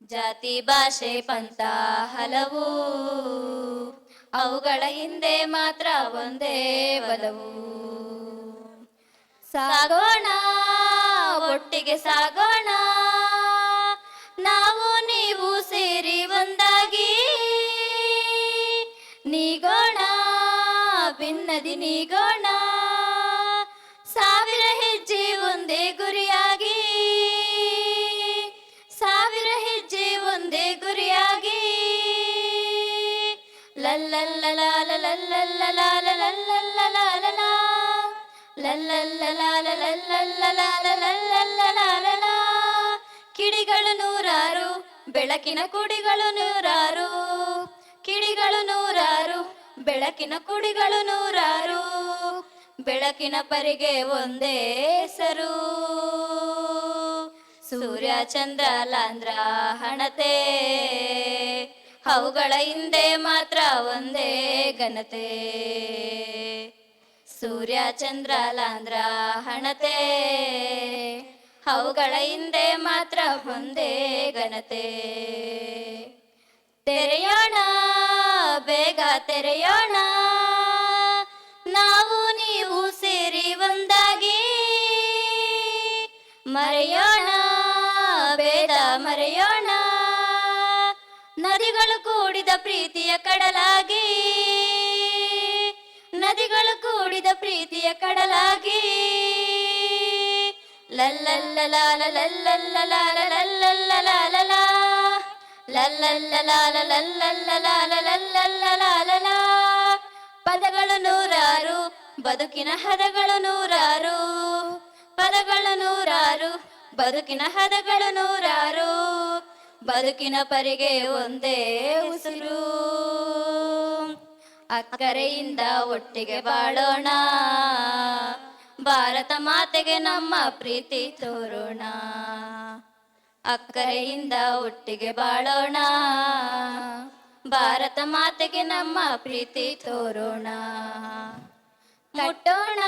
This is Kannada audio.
ಜಾತಿ ಭಾಷೆ ಪಂಥ ಹಲವು, ಅವುಗಳ ಹಿಂದೆ ಮಾತ್ರ ಒಂದೇ ಬಲವು. ಸಾಗೋಣ ಒಟ್ಟಿಗೆ ಸಾಗೋಣ, ನಾವು ನೀವು ಸೇರಿ ಒಂದಾಗಿ ನೀಗೋಣ, ಭಿನ್ನದಿ ನೀಗೋಣ, ಸಾವಿರ ಹೆಜ್ಜೆ ಒಂದೇ ಗುರಿಯಾಗಿ, ಸಾವಿರ ಹೆಜ್ಜೆ ಒಂದೇ ಗುರಿಯಾಗಿ. ಕಿಡಿಗಳು ನೂರಾರು, ಬೆಳಕಿನ ಕುಡಿಗಳು ನೂರಾರು, ಕಿಡಿಗಳು ನೂರಾರು, ಬೆಳಕಿನ ಕುಡಿಗಳು ನೂರಾರು, ಬೆಳಕಿನ ಪರಿಗೆ ಒಂದೇ ಹೆಸರು. ಸೂರ್ಯ ಚಂದ್ರ ಲಾಂದ್ರ ಹಣತೆ, ಅವುಗಳ ಹಿಂದೆ ಮಾತ್ರ ಒಂದೇ ಘನತೆ. ಸೂರ್ಯ ಚಂದ್ರ ಲಾಂದ್ರ ಹಣತೆ, ಅವುಗಳ ಹಿಂದೆ ಮಾತ್ರ ಒಂದೇ ಘನತೆ. ತೆರೆಯೋಣ ಬೇಗ ತೆರೆಯೋಣ, ನಾವು ನೀವು ಸೇರಿ ಒಂದಾಗಿ, ಮರೆಯೋಣ ಭೇದ ಮರೆಯೋಣ, ನದಿಗಳು ಕೂಡಿದ ಪ್ರೀತಿಯ ಕಡಲಾಗಿ, ನದಿಗಳು ಕೂಡಿದ ಪ್ರೀತಿಯ ಕಡಲಾಗಿ. ಪದಗಳು ನೂರಾರು, ಬದುಕಿನ ಹದಗಳು ನೂರಾರು, ಪದಗಳು ನೂರಾರು, ಬದುಕಿನ ಹದಗಳು ನೂರಾರು, ಬದುಕಿನ ಪರಿಗೆ ಒಂದೇ ಉಸಿರು. ಅಕ್ಕರೆಯಿಂದ ಒಟ್ಟಿಗೆ ಬಾಳೋಣ, ಭಾರತ ಮಾತೆಗೆ ನಮ್ಮ ಪ್ರೀತಿ ತೋರೋಣ. ಅಕ್ಕರೆಯಿಂದ ಒಟ್ಟಿಗೆ ಬಾಳೋಣ, ಭಾರತ ಮಾತೆಗೆ ನಮ್ಮ ಪ್ರೀತಿ ತೋರೋಣ. ಮುಟ್ಟೋಣ